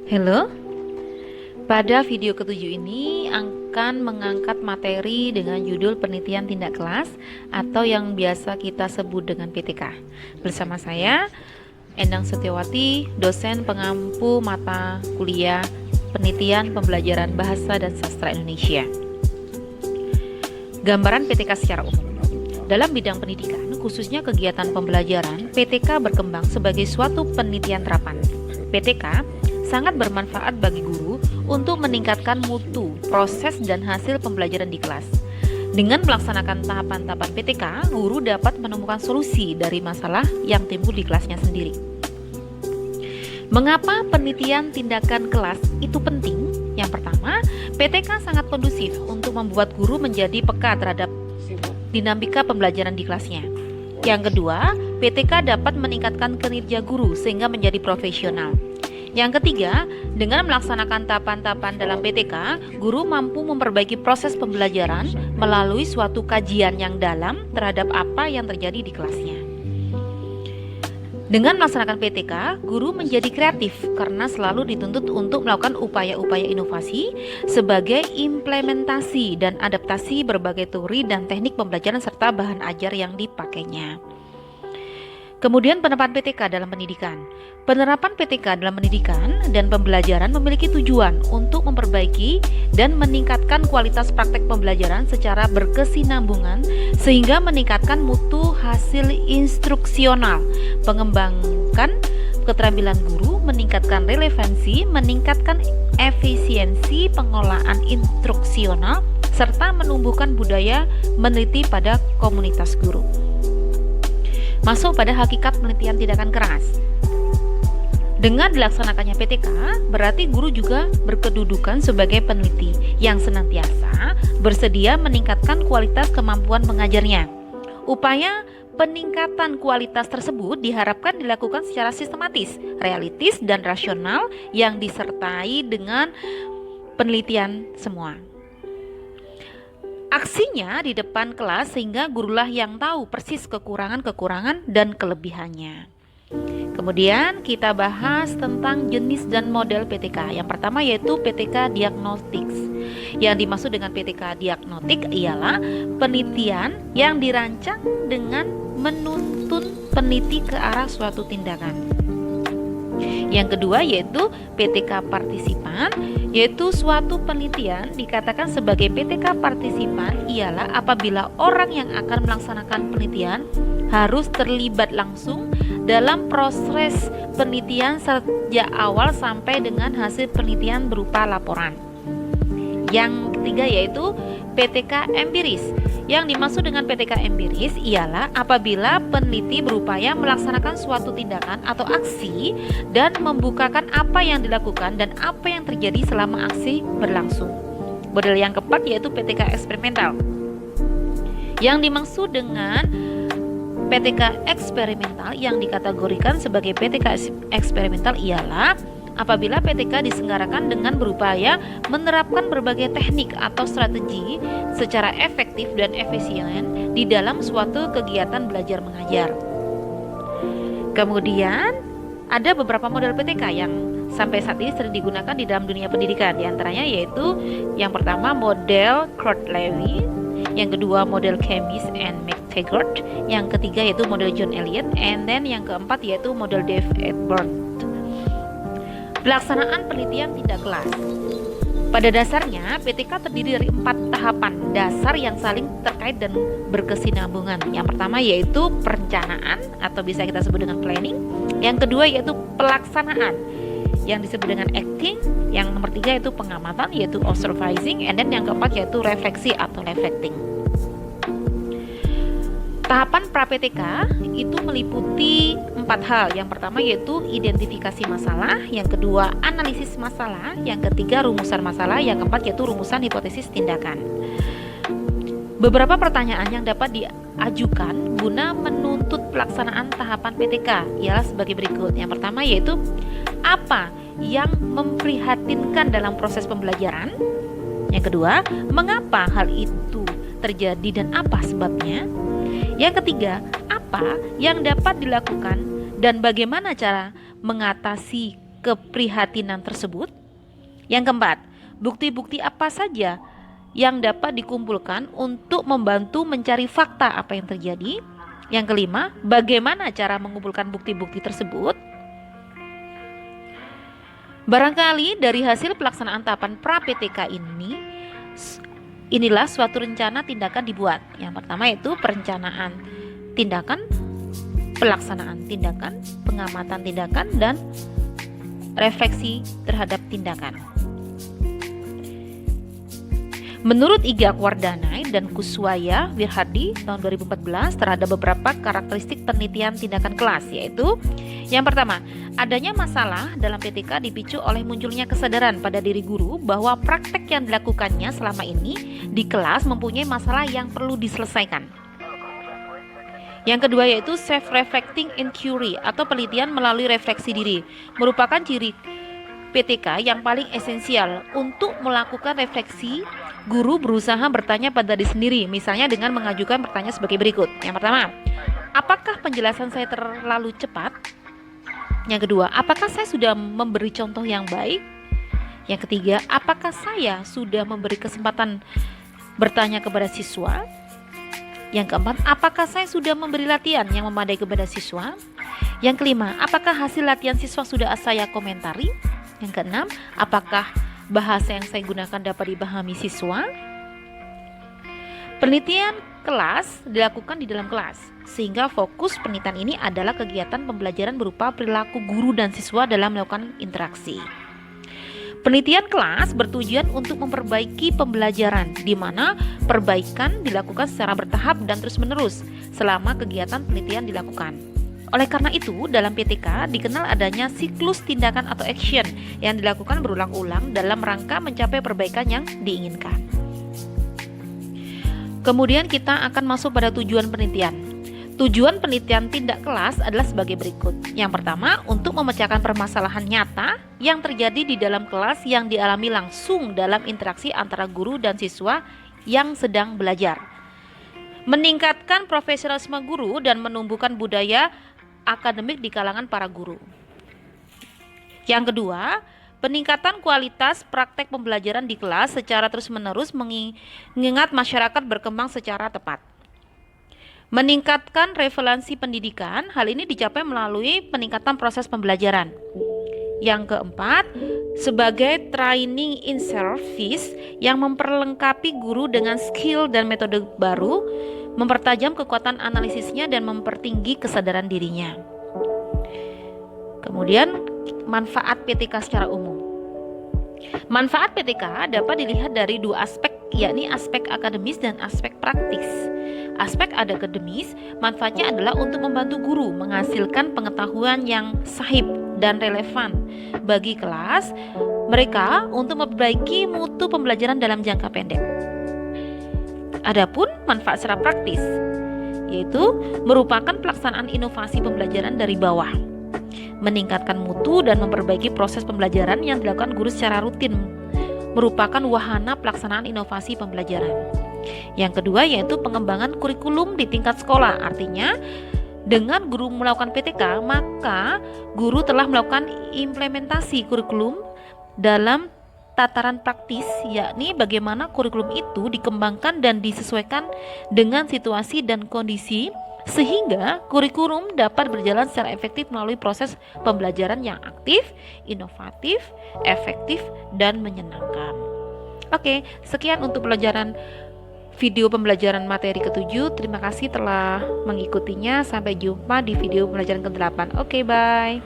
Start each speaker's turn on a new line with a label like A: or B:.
A: Halo, pada video ketujuh ini akan mengangkat materi dengan judul penelitian tindak kelas atau yang biasa kita sebut dengan PTK. Bersama saya, Endang Setiawati, dosen pengampu mata kuliah penelitian pembelajaran bahasa dan sastra Indonesia. Gambaran PTK secara umum. Dalam bidang pendidikan, khususnya kegiatan pembelajaran, PTK berkembang sebagai suatu penelitian terapan. PTK sangat bermanfaat bagi guru untuk meningkatkan mutu, proses, dan hasil pembelajaran di kelas. Dengan melaksanakan tahapan-tahapan PTK, guru dapat menemukan solusi dari masalah yang timbul di kelasnya sendiri. Mengapa penelitian tindakan kelas itu penting? Yang pertama, PTK sangat kondusif untuk membuat guru menjadi peka terhadap dinamika pembelajaran di kelasnya. Yang kedua, PTK dapat meningkatkan kinerja guru sehingga menjadi profesional. Yang ketiga, dengan melaksanakan tahapan-tahapan dalam PTK, guru mampu memperbaiki proses pembelajaran melalui suatu kajian yang dalam terhadap apa yang terjadi di kelasnya. Dengan melaksanakan PTK, guru menjadi kreatif karena selalu dituntut untuk melakukan upaya-upaya inovasi sebagai implementasi dan adaptasi berbagai teori dan teknik pembelajaran serta bahan ajar yang dipakainya. Kemudian penerapan PTK dalam pendidikan. Penerapan PTK dalam pendidikan dan pembelajaran memiliki tujuan untuk memperbaiki dan meningkatkan kualitas praktek pembelajaran secara berkesinambungan sehingga meningkatkan mutu hasil instruksional, mengembangkan keterampilan guru, meningkatkan relevansi, meningkatkan efisiensi pengolahan instruksional, serta menumbuhkan budaya meneliti pada komunitas guru. Masuk pada hakikat penelitian tindakan keras. Dengan dilaksanakannya PTK, berarti guru juga berkedudukan sebagai peneliti yang senantiasa bersedia meningkatkan kualitas kemampuan mengajarnya. Upaya peningkatan kualitas tersebut diharapkan dilakukan secara sistematis, realistis, dan rasional yang disertai dengan penelitian semua. Aksinya di depan kelas sehingga gurulah yang tahu persis kekurangan-kekurangan dan kelebihannya. Kemudian kita bahas tentang jenis dan model PTK. Yang pertama yaitu PTK diagnostik. Yang dimaksud dengan PTK diagnostik ialah penelitian yang dirancang dengan menuntun peneliti ke arah suatu tindakan. Yang kedua yaitu PTK partisipan, yaitu suatu penelitian dikatakan sebagai PTK partisipan ialah apabila orang yang akan melaksanakan penelitian harus terlibat langsung dalam proses penelitian sejak awal sampai dengan hasil penelitian berupa laporan. Yang ketiga yaitu PTK empiris. Yang dimaksud dengan PTK empiris ialah apabila peneliti berupaya melaksanakan suatu tindakan atau aksi dan membukakan apa yang dilakukan dan apa yang terjadi selama aksi berlangsung. Model yang keempat yaitu PTK eksperimental. Yang dimaksud dengan PTK eksperimental yang dikategorikan sebagai PTK eksperimental ialah apabila PTK diselenggarakan dengan berupaya menerapkan berbagai teknik atau strategi secara efektif dan efisien di dalam suatu kegiatan belajar mengajar. Kemudian ada beberapa model PTK yang sampai saat ini sering digunakan di dalam dunia pendidikan. Di antaranya yaitu yang pertama model Kurt-Lewin, yang kedua model Chemis and McTaggart, yang ketiga yaitu model John Elliott, and then yang keempat yaitu model Dave Edborn. Pelaksanaan penelitian tindak kelas. Pada dasarnya, PTK terdiri dari 4 tahapan dasar yang saling terkait dan berkesinambungan. Yang pertama yaitu perencanaan atau bisa kita sebut dengan planning. Yang kedua yaitu pelaksanaan yang disebut dengan acting. Yang nomor 3 yaitu pengamatan yaitu observing, and then yang keempat yaitu refleksi atau reflecting. Tahapan pra-PTK itu meliputi 4 hal. Yang pertama yaitu identifikasi masalah, yang kedua analisis masalah, yang ketiga rumusan masalah, yang keempat yaitu rumusan hipotesis tindakan. Beberapa pertanyaan yang dapat diajukan guna menuntut pelaksanaan tahapan PTK ialah sebagai berikut. Yang pertama yaitu apa yang memprihatinkan dalam proses pembelajaran? Yang kedua, mengapa hal itu terjadi dan apa sebabnya? Yang ketiga, apa yang dapat dilakukan dan bagaimana cara mengatasi keprihatinan tersebut. Yang keempat, bukti-bukti apa saja yang dapat dikumpulkan untuk membantu mencari fakta apa yang terjadi. Yang kelima, bagaimana cara mengumpulkan bukti-bukti tersebut. Barangkali dari hasil pelaksanaan tahapan pra-PTK inilah suatu rencana tindakan dibuat. Yang pertama yaitu perencanaan tindakan, pelaksanaan tindakan, pengamatan tindakan, dan refleksi terhadap tindakan. Menurut Iga Wardana dan Kuswaya Wirhadi tahun 2014 terhadap beberapa karakteristik penelitian tindakan kelas, yaitu yang pertama, adanya masalah dalam PTK dipicu oleh munculnya kesadaran pada diri guru bahwa praktek yang dilakukannya selama ini di kelas mempunyai masalah yang perlu diselesaikan. Yang kedua yaitu self-reflecting inquiry atau penelitian melalui refleksi diri, merupakan ciri PTK yang paling esensial. Untuk melakukan refleksi, guru berusaha bertanya pada diri sendiri, misalnya dengan mengajukan pertanyaan sebagai berikut. Yang pertama, apakah penjelasan saya terlalu cepat? Yang kedua, apakah saya sudah memberi contoh yang baik? Yang ketiga, apakah saya sudah memberi kesempatan bertanya kepada siswa? Yang keempat, apakah saya sudah memberi latihan yang memadai kepada siswa? Yang kelima, apakah hasil latihan siswa sudah saya komentari? Yang keenam, apakah bahasa yang saya gunakan dapat dipahami siswa? Penelitian kelas dilakukan di dalam kelas, sehingga fokus penelitian ini adalah kegiatan pembelajaran berupa perilaku guru dan siswa dalam melakukan interaksi. Penelitian kelas bertujuan untuk memperbaiki pembelajaran, di mana perbaikan dilakukan secara bertahap dan terus-menerus selama kegiatan penelitian dilakukan. Oleh karena itu, dalam PTK dikenal adanya siklus tindakan atau action yang dilakukan berulang-ulang dalam rangka mencapai perbaikan yang diinginkan. Kemudian kita akan masuk pada tujuan penelitian. Tujuan penelitian tindak kelas adalah sebagai berikut. Yang pertama, untuk memecahkan permasalahan nyata yang terjadi di dalam kelas yang dialami langsung dalam interaksi antara guru dan siswa yang sedang belajar. Meningkatkan profesionalisme guru dan menumbuhkan budaya akademik di kalangan para guru. Yang kedua, peningkatan kualitas praktek pembelajaran di kelas secara terus-menerus mengingat masyarakat berkembang secara tepat. Meningkatkan relevansi pendidikan, hal ini dicapai melalui peningkatan proses pembelajaran. Yang keempat, sebagai training in service yang memperlengkapi guru dengan skill dan metode baru, mempertajam kekuatan analisisnya dan mempertinggi kesadaran dirinya. Kemudian, manfaat PTK secara umum. Manfaat PTK dapat dilihat dari dua aspek, yakni aspek akademis dan aspek praktis. Aspek akademis, manfaatnya adalah untuk membantu guru menghasilkan pengetahuan yang sahih dan relevan bagi kelas mereka untuk memperbaiki mutu pembelajaran dalam jangka pendek. Adapun manfaat secara praktis, yaitu merupakan pelaksanaan inovasi pembelajaran dari bawah, meningkatkan mutu dan memperbaiki proses pembelajaran yang dilakukan guru secara rutin, merupakan wahana pelaksanaan inovasi pembelajaran. Yang kedua yaitu pengembangan kurikulum di tingkat sekolah. Artinya, dengan guru melakukan PTK, maka guru telah melakukan implementasi kurikulum dalam tataran praktis, yakni bagaimana kurikulum itu dikembangkan dan disesuaikan dengan situasi dan kondisi, sehingga kurikulum dapat berjalan secara efektif melalui proses pembelajaran yang aktif, inovatif, efektif, dan menyenangkan. Oke, sekian untuk video pembelajaran materi ke-7. Terima kasih telah mengikutinya. Sampai jumpa di video pembelajaran ke-8. Oke, bye.